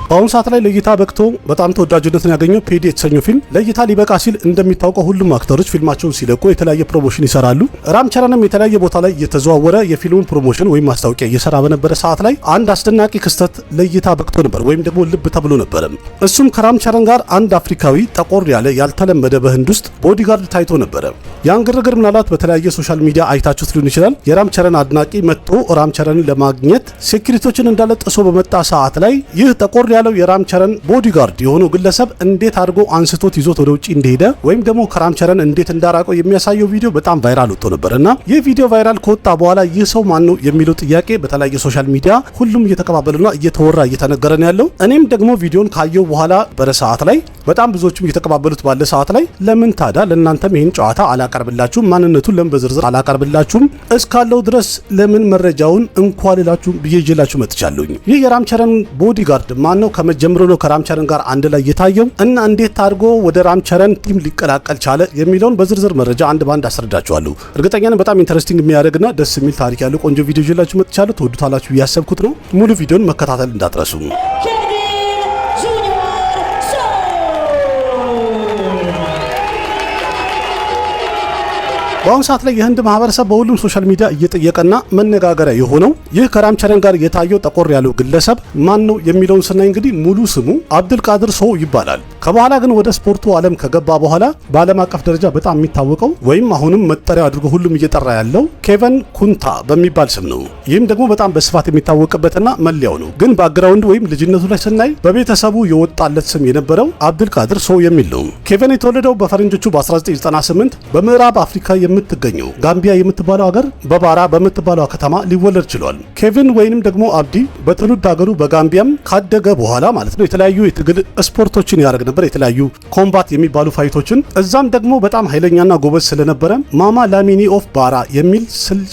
በአሁኑ ሰዓት ላይ ለእይታ በቅቶ በጣም ተወዳጅነትን ያገኘው ፔዲ የተሰኘው ፊልም ለእይታ ሊበቃ ሲል እንደሚታወቀው ሁሉም አክተሮች ፊልማቸውን ሲለቁ የተለያየ ፕሮሞሽን ይሰራሉ። ራም ቸረንም የተለያየ ቦታ ላይ እየተዘዋወረ የፊልሙን ፕሮሞሽን ወይም ማስታወቂያ እየሰራ በነበረ ሰዓት ላይ አንድ አስደናቂ ክስተት ለእይታ በቅቶ ነበር፣ ወይም ደግሞ ልብ ተብሎ ነበር። እሱም ከራም ቸረን ጋር አንድ አፍሪካዊ ጠቆር ያለ ያልተለመደ በህንድ ውስጥ ቦዲጋርድ ታይቶ ነበር። ያን ግርግር ምናልባት በተለያየ ሶሻል ሚዲያ አይታችሁት ሊሆን ይችላል። የራም ቸረን አድናቂ መጥቶ ራም ቸረንን ለማግኘት ሴኩሪቲዎችን እንዳለ ጥሶ በመጣ ሰዓት ላይ ይህ ጠቆር ያለው የራም ቸረን ቦዲጋርድ የሆነው ግለሰብ እንዴት አድርጎ አንስቶት ይዞት ወደ ውጪ እንደሄደ ወይም ደግሞ ከራም ቸረን እንዴት እንዳራቀው የሚያሳየው ቪዲዮ በጣም ቫይራል ወጥቶ ነበርና ይህ ቪዲዮ ቫይራል ከወጣ በኋላ ይህ ሰው ማን ነው የሚለው ጥያቄ በተለያየ ሶሻል ሚዲያ ሁሉም እየተቀባበሉና እየተወራ እየተነገረን ያለው። እኔም ደግሞ ቪዲዮን ካየው በኋላ በሰዓት ላይ በጣም ብዙዎችም እየተቀባበሉት ባለ ሰዓት ላይ ለምን ታዳ ለእናንተም ይህን ጨዋታ አላቀርብላችሁም? ማንነቱን ለምን በዝርዝር አላቀርብላችሁም? እስካለው ድረስ ለምን መረጃውን እንኳን ላችሁ ብዬላችሁ መጥቻለሁኝ። ይህ የራም ቸረን ቦዲጋርድ ማን ነው? ከመጀመሩ ነው ከራም ቸረን ጋር አንድ ላይ የታየው እና እንዴት አድርጎ ወደ ራም ቸረን ቲም ሊቀላቀል ቻለ የሚለውን በዝርዝር መረጃ አንድ ባንድ አስረዳችኋለሁ። እርግጠኛ ነኝ በጣም ኢንተረስቲንግ የሚያደርግና ደስ የሚል ታሪክ ያለው ቆንጆ ቪዲዮ ይዤላችሁ መጥቻለሁ። ተወዱታላችሁ ያሰብኩት ነው። ሙሉ ቪዲዮን መከታተል እንዳትረሱ። በአሁኑ ሰዓት ላይ የህንድ ማህበረሰብ በሁሉም ሶሻል ሚዲያ እየጠየቀና መነጋገሪያ የሆነው ይህ ከራም ቸረን ጋር የታየው ጠቆር ያለው ግለሰብ ማን ነው የሚለውን ስናይ እንግዲህ ሙሉ ስሙ አብዱልቃድር ሶው ይባላል። ከበኋላ ግን ወደ ስፖርቱ ዓለም ከገባ በኋላ በዓለም አቀፍ ደረጃ በጣም የሚታወቀው ወይም አሁንም መጠሪያ አድርጎ ሁሉም እየጠራ ያለው ኬቨን ኩንታ በሚባል ስም ነው። ይህም ደግሞ በጣም በስፋት የሚታወቅበትና መለያው ነው። ግን ባክግራውንድ ወይም ልጅነቱ ላይ ስናይ በቤተሰቡ የወጣለት ስም የነበረው አብዱልቃድር ሶው የሚል ነው። ኬቨን የተወለደው በፈረንጆቹ በ1998 በምዕራብ አፍሪካ የምትገኘው ጋምቢያ የምትባለው ሀገር በባራ በምትባለው ከተማ ሊወለድ ችሏል። ኬቪን ወይንም ደግሞ አብዲ በትውልድ ሀገሩ በጋምቢያም ካደገ በኋላ ማለት ነው የተለያዩ የትግል ስፖርቶችን ያደርግ ነበር። የተለያዩ ኮምባት የሚባሉ ፋይቶችን እዛም ደግሞ በጣም ኃይለኛና ጎበዝ ስለነበረ ማማ ላሚኒ ኦፍ ባራ የሚል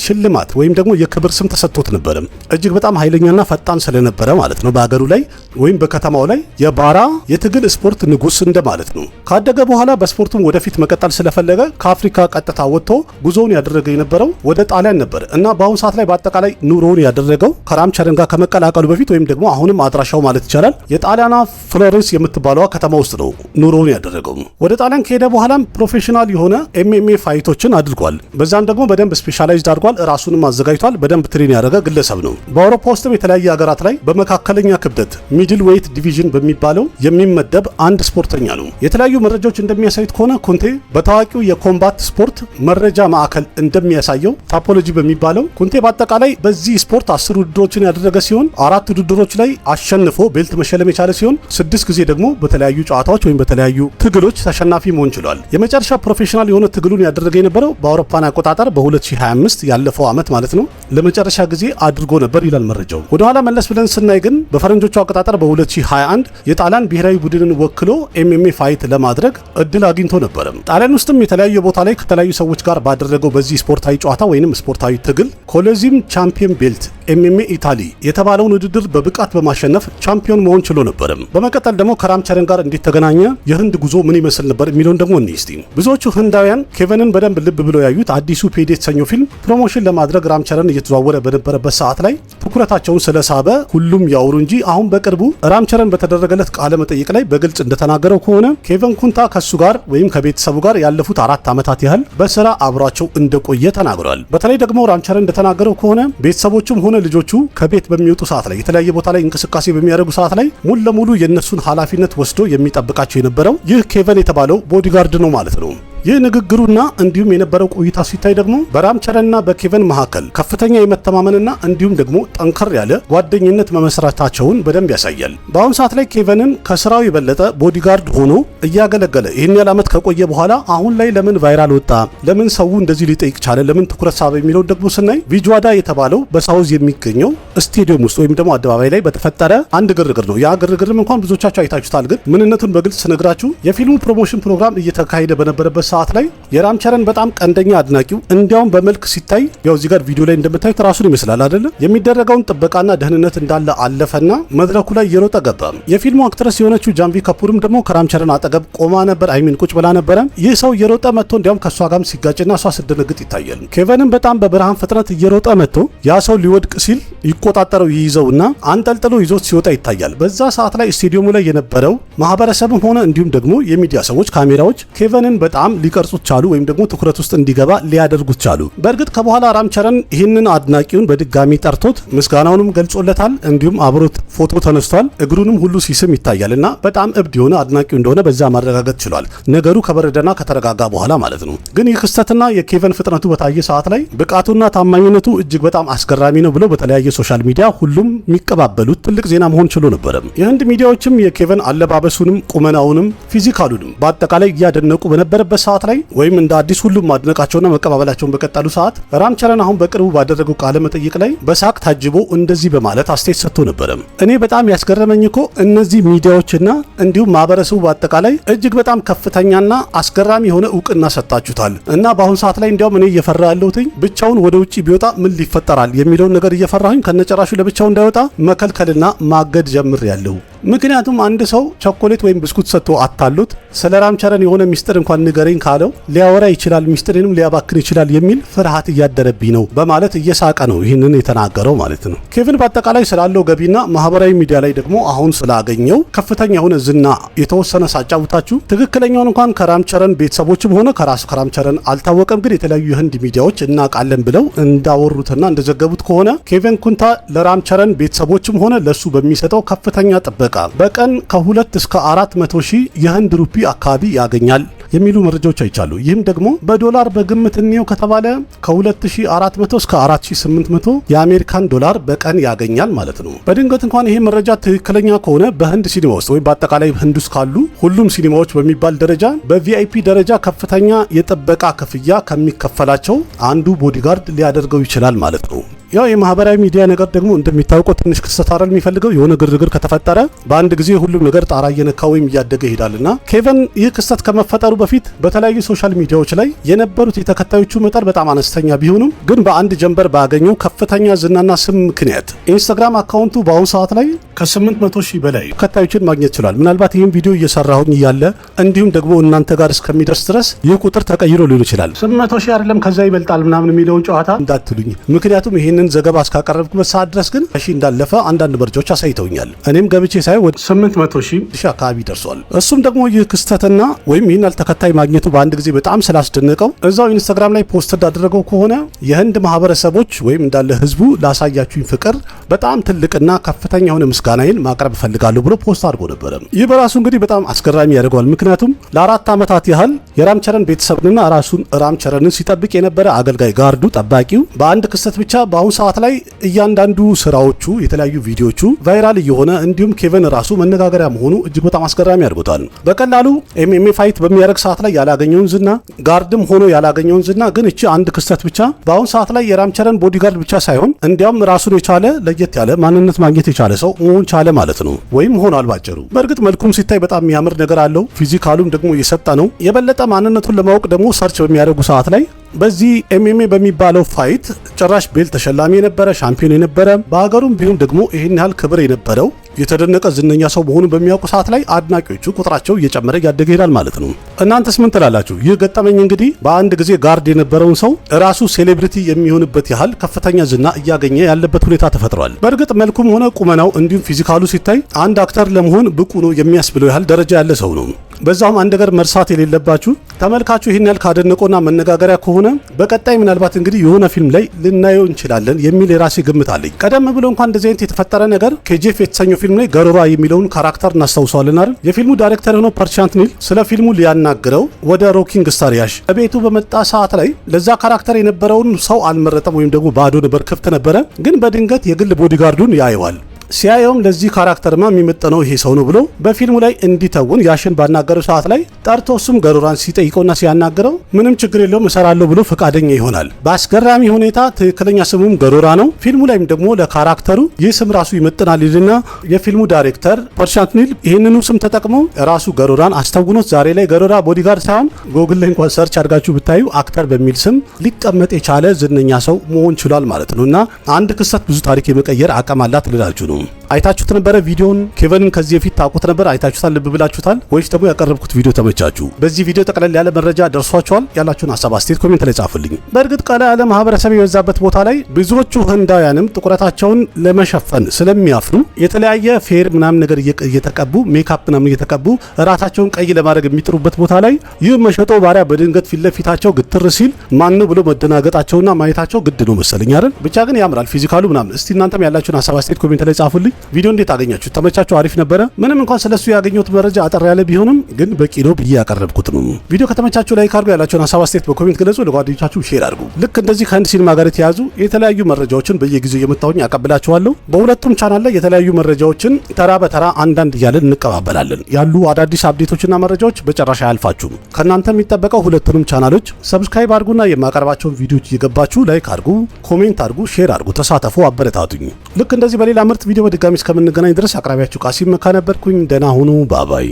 ሽልማት ወይም ደግሞ የክብር ስም ተሰጥቶት ነበር። እጅግ በጣም ኃይለኛና ፈጣን ስለነበረ ማለት ነው በሀገሩ ላይ ወይም በከተማው ላይ የባራ የትግል ስፖርት ንጉስ እንደማለት ነው። ካደገ በኋላ በስፖርቱም ወደፊት መቀጠል ስለፈለገ ከአፍሪካ ቀጥታ ወጥቶ ጉዞውን ያደረገ የነበረው ወደ ጣሊያን ነበር እና በአሁኑ ሰዓት ላይ በአጠቃላይ ኑሮውን ያደረገው ከራም ቸረን ጋር ከመቀላቀሉ በፊት ወይም ደግሞ አሁንም አድራሻው ማለት ይቻላል የጣሊያና ፍሎረንስ የምትባለው ከተማ ውስጥ ነው ኑሮውን ያደረገው። ወደ ጣሊያን ከሄደ በኋላም ፕሮፌሽናል የሆነ ኤምኤምኤ ፋይቶችን አድርጓል። በዛም ደግሞ በደንብ ስፔሻላይዝድ አድርጓል። ራሱንም አዘጋጅቷል። በደንብ ትሬን ያደረገ ግለሰብ ነው። በአውሮፓ ውስጥም የተለያየ ሀገራት ላይ በመካከለኛ ክብደት ሚድል ዌይት ዲቪዥን በሚባለው የሚመደብ አንድ ስፖርተኛ ነው። የተለያዩ መረጃዎች እንደሚያሳዩት ከሆነ ኩንቴ በታዋቂው የኮምባት ስፖርት መረጃ ማዕከል እንደሚያሳየው ታፖሎጂ በሚባለው ኩንቴ በአጠቃላይ በዚህ ስፖርት 10 ውድድሮችን ያደረገ ሲሆን 4 ውድድሮች ላይ አሸንፎ ቤልት መሸለም የቻለ ሲሆን 6 ጊዜ ደግሞ በተለያዩ ጨዋታዎች ወይም በተለያዩ ትግሎች ተሸናፊ መሆን ችሏል። የመጨረሻ ፕሮፌሽናል የሆነ ትግሉን ያደረገ የነበረው በአውሮፓን አቆጣጠር በ2025 ያለፈው ዓመት ማለት ነው ለመጨረሻ ጊዜ አድርጎ ነበር ይላል መረጃው። ወደ ኋላ መለስ ብለን ስናይ ግን በፈረንጆቹ አቆጣጠር በ2021 የጣሊያን ብሔራዊ ቡድንን ወክሎ ኤምኤምኤ ፋይት ለማድረግ እድል አግኝቶ ነበር። ጣሊያን ውስጥም የተለያዩ ቦታ ላይ ከተለያዩ ሰዎች ጋር ባደረገው በዚህ ስፖርታዊ ጨዋታ ወይንም ስፖርታዊ ትግል ኮሎዚየም ቻምፒየን ቤልት ኤምኤምኤ ኢታሊ የተባለውን ውድድር በብቃት በማሸነፍ ቻምፒዮን መሆን ችሎ ነበር። በመቀጠል ደግሞ ከራም ቸረን ጋር እንዴት ተገናኘ፣ የህንድ ጉዞ ምን ይመስል ነበር የሚለውን ደግሞ እንይስቲ። ብዙዎቹ ህንዳውያን ኬቨንን በደንብ ልብ ብለው ያዩት አዲሱ ፔዲ የተሰኘው ፊልም ፕሮሞሽን ለማድረግ ራም ቸረን እየተዘዋወረ በነበረበት ሰዓት ላይ ትኩረታቸውን ስለሳበ ሁሉም ያወሩ እንጂ አሁን በቅርቡ ራም ቸረን በተደረገለት ቃለ መጠይቅ ላይ በግልጽ እንደተናገረው ከሆነ ኬቨን ኩንታ ከሱ ጋር ወይም ከቤተሰቡ ጋር ያለፉት 4 ዓመታት ያህል በስራ አብሯቸው እንደቆየ ተናግሯል። በተለይ ደግሞ ራም ቸረን እንደተናገረው ከሆነ ቤተሰቦቹም ሆነ ልጆቹ ከቤት በሚወጡ ሰዓት ላይ የተለያየ ቦታ ላይ እንቅስቃሴ በሚያደርጉ ሰዓት ላይ ሙሉ ለሙሉ የነሱን ኃላፊነት ወስዶ የሚጠብቃቸው የነበረው ይህ ኬቨን የተባለው ቦዲጋርድ ነው ማለት ነው። ይህ ንግግሩና እንዲሁም የነበረው ቆይታ ሲታይ ደግሞ በራም ቸረንና በኬቨን መካከል ከፍተኛ የመተማመንና እንዲሁም ደግሞ ጠንከር ያለ ጓደኝነት መመስረታቸውን በደንብ ያሳያል። በአሁኑ ሰዓት ላይ ኬቨንን ከስራው የበለጠ ቦዲጋርድ ሆኖ እያገለገለ ይህን ያህል ዓመት ከቆየ በኋላ አሁን ላይ ለምን ቫይራል ወጣ፣ ለምን ሰው እንደዚህ ሊጠይቅ ቻለ፣ ለምን ትኩረት ሳበ የሚለው ደግሞ ስናይ ቪጅዋዳ የተባለው በሳውዝ የሚገኘው ስቴዲየም ውስጥ ወይም ደግሞ አደባባይ ላይ በተፈጠረ አንድ ግርግር ነው። ያ ግርግርም እንኳን ብዙዎቻችሁ አይታችሁታል። ግን ምንነቱን በግልጽ ስነግራችሁ የፊልሙ ፕሮሞሽን ፕሮግራም እየተካሄደ በነበረበት ሰዓት ላይ የራምቸረን በጣም ቀንደኛ አድናቂው እንዲያውም በመልክ ሲታይ ያው እዚህ ጋር ቪዲዮ ላይ እንደምታዩት ራሱን ይመስላል አይደለ? የሚደረገውን ጥበቃና ደህንነት እንዳለ አለፈና መድረኩ ላይ እየሮጠ ገባ። የፊልሙ አክትረስ የሆነችው ጃንቪ ካፑርም ደግሞ ከራምቸረን አጠገብ ቆማ ነበር። አይሚን ቁጭ ብላ ነበረ። ይህ ሰው እየሮጠ መጥቶ እንዲያውም ከሷ ጋርም ሲጋጭና እሷ ስትደነግጥ ይታያል። ኬቨንም በጣም በብርሃን ፍጥነት እየሮጠ መጥቶ ያ ሰው ሊወድቅ ሲል ይቆጣጠረው ይይዘውና አንጠልጥሎ ይዞት ሲወጣ ይታያል። በዛ ሰዓት ላይ ስቴዲየሙ ላይ የነበረው ማህበረሰብም ሆነ እንዲሁም ደግሞ የሚዲያ ሰዎች ካሜራዎች ኬቨንን በጣም ሊቀርጹት ቻሉ፣ ወይም ደግሞ ትኩረት ውስጥ እንዲገባ ሊያደርጉት ቻሉ። በእርግጥ ከበኋላ ራምቸረን ይህንን አድናቂውን በድጋሚ ጠርቶት ምስጋናውንም ገልጾለታል። እንዲሁም አብሮት ፎቶ ተነስቷል። እግሩንም ሁሉ ሲስም ይታያልና በጣም እብድ የሆነ አድናቂው እንደሆነ በዛ ማረጋገጥ ችሏል። ነገሩ ከበረደና ከተረጋጋ በኋላ ማለት ነው። ግን ይህ ክስተትና የኬቨን ፍጥነቱ በታየ ሰዓት ላይ ብቃቱና ታማኝነቱ እጅግ በጣም አስገራሚ ነው ብለው በተለያየ ሶሻል ሚዲያ ሁሉም የሚቀባበሉት ትልቅ ዜና መሆን ችሎ ነበረ። የህንድ ሚዲያዎችም የኬቨን አለባበሱንም ቁመናውንም ፊዚካሉንም በአጠቃላይ እያደነቁ በነበረበት ሰዓት ላይ ወይም እንደ አዲስ ሁሉም ማድነቃቸውና መቀባበላቸውን በቀጠሉ ሰዓት ራምቸረን አሁን በቅርቡ ባደረገው ቃለ መጠይቅ ላይ በሳቅ ታጅቦ እንደዚህ በማለት አስተያየት ሰጥቶ ነበረ። እኔ በጣም ያስገረመኝ እኮ እነዚህ ሚዲያዎችና እንዲሁም ማህበረሰቡ በአጠቃላይ እጅግ በጣም ከፍተኛና አስገራሚ የሆነ እውቅና ሰጣችሁታል እና በአሁኑ ሰዓት ላይ እንዲያውም እኔ እየፈራ ያለሁትኝ ብቻውን ወደ ውጭ ቢወጣ ምን ሊፈጠራል የሚለውን ነገር እየፈራሁኝ ከነጨራሹ ለብቻው እንዳይወጣ መከልከልና ማገድ ጀምሬያለሁ። ምክንያቱም አንድ ሰው ቸኮሌት ወይም ብስኩት ሰጥቶ አታሉት ስለ ራምቸረን የሆነ ሚስጥር እንኳን ንገረኝ ካለው ሊያወራ ይችላል፣ ሚስጥሬንም ሊያባክን ይችላል የሚል ፍርሃት እያደረብኝ ነው በማለት እየሳቀ ነው ይህንን የተናገረው ማለት ነው። ኬቨን በአጠቃላይ ስላለው ገቢና ማህበራዊ ሚዲያ ላይ ደግሞ አሁን ስላገኘው ከፍተኛ የሆነ ዝና የተወሰነ ሳጫውታችሁ ትክክለኛውን እንኳን ከራምቸረን ቤተሰቦችም ሆነ ከራሱ ከራምቸረን አልታወቀም። ግን የተለያዩ የህንድ ሚዲያዎች እናውቃለን ብለው እንዳወሩትና እንደዘገቡት ከሆነ ኬቨን ኩንታ ለራምቸረን ቤተሰቦችም ሆነ ለሱ በሚሰጠው ከፍተኛ ጥበቃ በቀን ከ2 እስከ 400 ሺህ የህንድ ሩፒ አካባቢ ያገኛል የሚሉ መረጃዎች አይቻሉ። ይህም ደግሞ በዶላር በግምት እንየው ከተባለ ከ2400 እስከ 4800 የአሜሪካን ዶላር በቀን ያገኛል ማለት ነው። በድንገት እንኳን ይሄ መረጃ ትክክለኛ ከሆነ በህንድ ሲኒማ ውስጥ ወይም በአጠቃላይ ህንድ ውስጥ ካሉ ሁሉም ሲኒማዎች በሚባል ደረጃ በቪአይፒ ደረጃ ከፍተኛ የጥበቃ ክፍያ ከሚከፈላቸው አንዱ ቦዲጋርድ ሊያደርገው ይችላል ማለት ነው። ያው የማህበራዊ ሚዲያ ነገር ደግሞ እንደሚታወቀው ትንሽ ክስተት አይደል የሚፈልገው። የሆነ ግርግር ከተፈጠረ በአንድ ጊዜ ሁሉም ነገር ጣራ እየነካ ወይም እያደገ ይሄዳልና ኬቨን ይህ ክስተት ከመፈጠሩ በፊት በተለያዩ ሶሻል ሚዲያዎች ላይ የነበሩት የተከታዮቹ መጠን በጣም አነስተኛ ቢሆኑም ግን በአንድ ጀንበር ባገኘው ከፍተኛ ዝናና ስም ምክንያት ኢንስታግራም አካውንቱ በአሁኑ ሰዓት ላይ ከ800 ሺህ በላይ ተከታዮችን ማግኘት ችሏል። ምናልባት ይህን ቪዲዮ እየሰራሁኝ እያለ እንዲሁም ደግሞ እናንተ ጋር እስከሚደርስ ድረስ ይህ ቁጥር ተቀይሮ ሊሆን ይችላል። 800 ሺህ አይደለም ከዛ ይበልጣል ምናምን የሚለውን ጨዋታ እንዳትሉኝ። ምክንያቱም ይህንን ዘገባ እስካቀረብኩበት ሰዓት ድረስ ግን እሺ እንዳለፈ አንዳንድ መረጃዎች አሳይተውኛል። እኔም ገብቼ ሳይ ወደ 800 ሺህ አካባቢ ደርሷል። እሱም ደግሞ ይህ ክስተትና ወይም ይህን ተከታይ ማግኘቱ በአንድ ጊዜ በጣም ስላስደነቀው እዛው ኢንስታግራም ላይ ፖስት እንዳደረገው ከሆነ የህንድ ማህበረሰቦች ወይም እንዳለ ህዝቡ ላሳያችሁኝ ፍቅር በጣም ትልቅና ከፍተኛ የሆነ ምስጋናዬን ማቅረብ እፈልጋለሁ ብሎ ፖስት አድርጎ ነበረ። ይህ በራሱ እንግዲህ በጣም አስገራሚ ያደርገዋል። ምክንያቱም ለ4 ዓመታት ያህል የራምቸረን ቤተሰብንና ራሱን ራምቸረንን ሲጠብቅ የነበረ አገልጋይ ጋርዱ ጠባቂው በአንድ ክስተት ብቻ በአሁኑ ሰዓት ላይ እያንዳንዱ ስራዎቹ የተለያዩ ቪዲዮቹ ቫይራል እየሆነ እንዲሁም ኬቨን ራሱ መነጋገሪያ መሆኑ እጅግ በጣም አስገራሚ ያደርጎታል። በቀላሉ ኤምኤምኤ ፋይት በሚያደርግ ሰዓት ላይ ያላገኘውን ዝና ጋርድም ሆኖ ያላገኘውን ዝና ግን እቺ አንድ ክስተት ብቻ በአሁኑ ሰዓት ላይ የራምቸረን ቦዲጋርድ ብቻ ሳይሆን እንዲያውም ራሱን የቻለ ለየት ያለ ማንነት ማግኘት የቻለ ሰው መሆን ቻለ ማለት ነው፣ ወይም ሆኗል ባጭሩ። በእርግጥ መልኩም ሲታይ በጣም የሚያምር ነገር አለው። ፊዚካሉም ደግሞ እየሰጠ ነው። የበለጠ ማንነቱን ለማወቅ ደግሞ ሰርች በሚያደርጉ ሰዓት ላይ በዚህ ኤምኤምኤ በሚባለው ፋይት ጭራሽ ቤል ተሸላሚ የነበረ ሻምፒዮን የነበረ በሀገሩም ቢሆን ደግሞ ይህን ያህል ክብር የነበረው የተደነቀ ዝነኛ ሰው መሆኑን በሚያውቁ ሰዓት ላይ አድናቂዎቹ ቁጥራቸው እየጨመረ ያደገ ይሄዳል ማለት ነው። እናንተስ ምን ትላላችሁ? ይህ ገጠመኝ እንግዲህ በአንድ ጊዜ ጋርድ የነበረውን ሰው ራሱ ሴሌብሪቲ የሚሆንበት ያህል ከፍተኛ ዝና እያገኘ ያለበት ሁኔታ ተፈጥሯል። በእርግጥ መልኩም ሆነ ቁመናው እንዲሁም ፊዚካሉ ሲታይ አንድ አክተር ለመሆን ብቁ ነው የሚያስብለው ያህል ደረጃ ያለ ሰው ነው። በዛውም አንድ ነገር መርሳት የሌለባችሁ ተመልካቹ ይህን ያህል ካደነቆና መነጋገሪያ ከሆነ በቀጣይ ምናልባት እንግዲህ የሆነ ፊልም ላይ ልናየው እንችላለን የሚል የራሴ ግምት አለኝ። ቀደም ብሎ እንኳን እንደዚህ አይነት የተፈጠረ ነገር ኬጂኤፍ የተሰኘው ፊልም ላይ ገሮራ የሚለውን ካራክተር እናስታውሰዋለን አይደል? የፊልሙ ዳይሬክተር ሆኖ ፐርቻንት ኒል ስለ ፊልሙ ሊያናግረው ወደ ሮኪንግ ስታር ያሽ ቤቱ በመጣ ሰዓት ላይ ለዛ ካራክተር የነበረውን ሰው አልመረጠም ወይም ደግሞ ባዶ ነበር፣ ክፍት ነበረ። ግን በድንገት የግል ቦዲጋርዱን ያየዋል። ሲያየውም ለዚህ ካራክተርማ የሚመጥነው ይሄ ሰው ነው ብሎ በፊልሙ ላይ እንዲተውን ያሽን ባናገረው ሰዓት ላይ ጠርቶ እሱም ገሮራን ሲጠይቀውና ሲያናገረው ምንም ችግር የለውም እሰራለሁ ብሎ ፈቃደኛ ይሆናል። በአስገራሚ ሁኔታ ትክክለኛ ስሙም ገሮራ ነው። ፊልሙ ላይም ደግሞ ለካራክተሩ ይህ ስም ራሱ ይመጥናል ይልና የፊልሙ ዳይሬክተር ፐርሻንትኒል ይህንኑ ስም ተጠቅሞ ራሱ ገሮራን አስተውኖት ዛሬ ላይ ገሮራ ቦዲጋርድ ሳይሆን ጎግል ላይ እንኳን ሰርች አድርጋችሁ ብታዩ አክተር በሚል ስም ሊቀመጥ የቻለ ዝነኛ ሰው መሆን ችሏል ማለት ነው። እና አንድ ክስተት ብዙ ታሪክ የመቀየር አቅም አላት ልላችሁ ነው። አይታችሁት ነበረ ቪዲዮን? ኬቨንን ከዚህ በፊት ታውቁት ነበር? አይታችሁታል? ልብ ብላችሁታል ወይስ ደግሞ ያቀረብኩት ቪዲዮ ተመቻችሁ? በዚህ ቪዲዮ ጠቅለል ያለ መረጃ ደርሷችኋል? ያላችሁን ሀሳብ አስተያየት ኮሜንት ላይ ጻፉልኝ። በእርግጥ ቀላ ያለ ማህበረሰብ የበዛበት ቦታ ላይ ብዙዎቹ ህንዳውያንም ጥቁረታቸውን ለመሸፈን ስለሚያፍሩ የተለያየ ፌር ምናምን ነገር እየተቀቡ ሜካፕ ምናምን እየተቀቡ ራሳቸውን ቀይ ለማድረግ የሚጥሩበት ቦታ ላይ ይህ መሸጦ ባሪያ በድንገት ፊት ለፊታቸው ግትር ሲል ማን ብሎ መደናገጣቸውና ማየታቸው ግድ ነው መሰለኝ አይደል? ብቻ ግን ያምራል ፊዚካሉ ምናምን። እስቲ እናንተም ያላችሁን ሀሳብ አስተያየት ኮሜንት ላይ ጻፉልኝ። ቪዲዮ እንዴት አገኛችሁ? ተመቻችሁ? አሪፍ ነበረ? ምንም እንኳን ስለሱ ያገኘሁት መረጃ አጠር ያለ ቢሆንም ግን በቂ ነው ብዬ ያቀረብኩት ነው። ቪዲዮ ከተመቻችሁ ላይክ አድርጉ፣ ያላችሁን ሀሳብ አስተያየት በኮሜንት ገለጹ፣ ለጓደኞቻችሁ ሼር አድርጉ። ልክ እንደዚህ ከህንድ ሲኒማ ጋር የተያዙ የተለያዩ መረጃዎችን በየጊዜው እየመጣሁኝ ያቀብላችኋለሁ። በሁለቱም ቻናል ላይ የተለያዩ መረጃዎችን ተራ በተራ አንዳንድ እያለን እንቀባበላለን። ያሉ አዳዲስ አፕዴቶችና መረጃዎች በጨራሻ አያልፋችሁም። ከእናንተ የሚጠበቀው ሁለቱንም ቻናሎች ሰብስክራይብ አድርጉና የማቀርባቸውን ቪዲዮዎች እየገባችሁ ላይክ አድርጉ፣ ኮሜንት አድርጉ፣ ሼር አድርጉ፣ ተሳተፉ፣ አበረታቱኝ። ልክ እንደዚህ በሌላ ምርጥ ቪዲዮ በድጋሚ እስከምንገናኝ ድረስ አቅራቢያችሁ ቃሲም መካ ነበርኩኝ። ደህና ሁኑ። ባባይ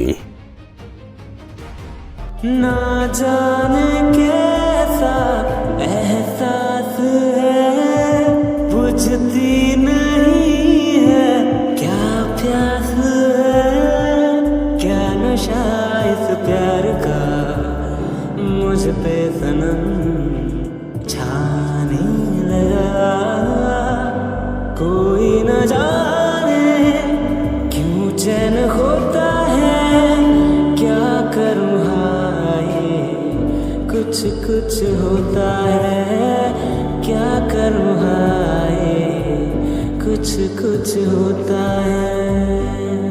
ना जाने कैसा एहसास है बुझती नहीं है क्या प्यास है क्या नशा इस प्यार का मुझ पे सनम छाने लगा कोई न जाने क्यों चैन होता है क्या करूँ कुछ कुछ होता है क्या करूँ हाय कुछ कुछ होता है।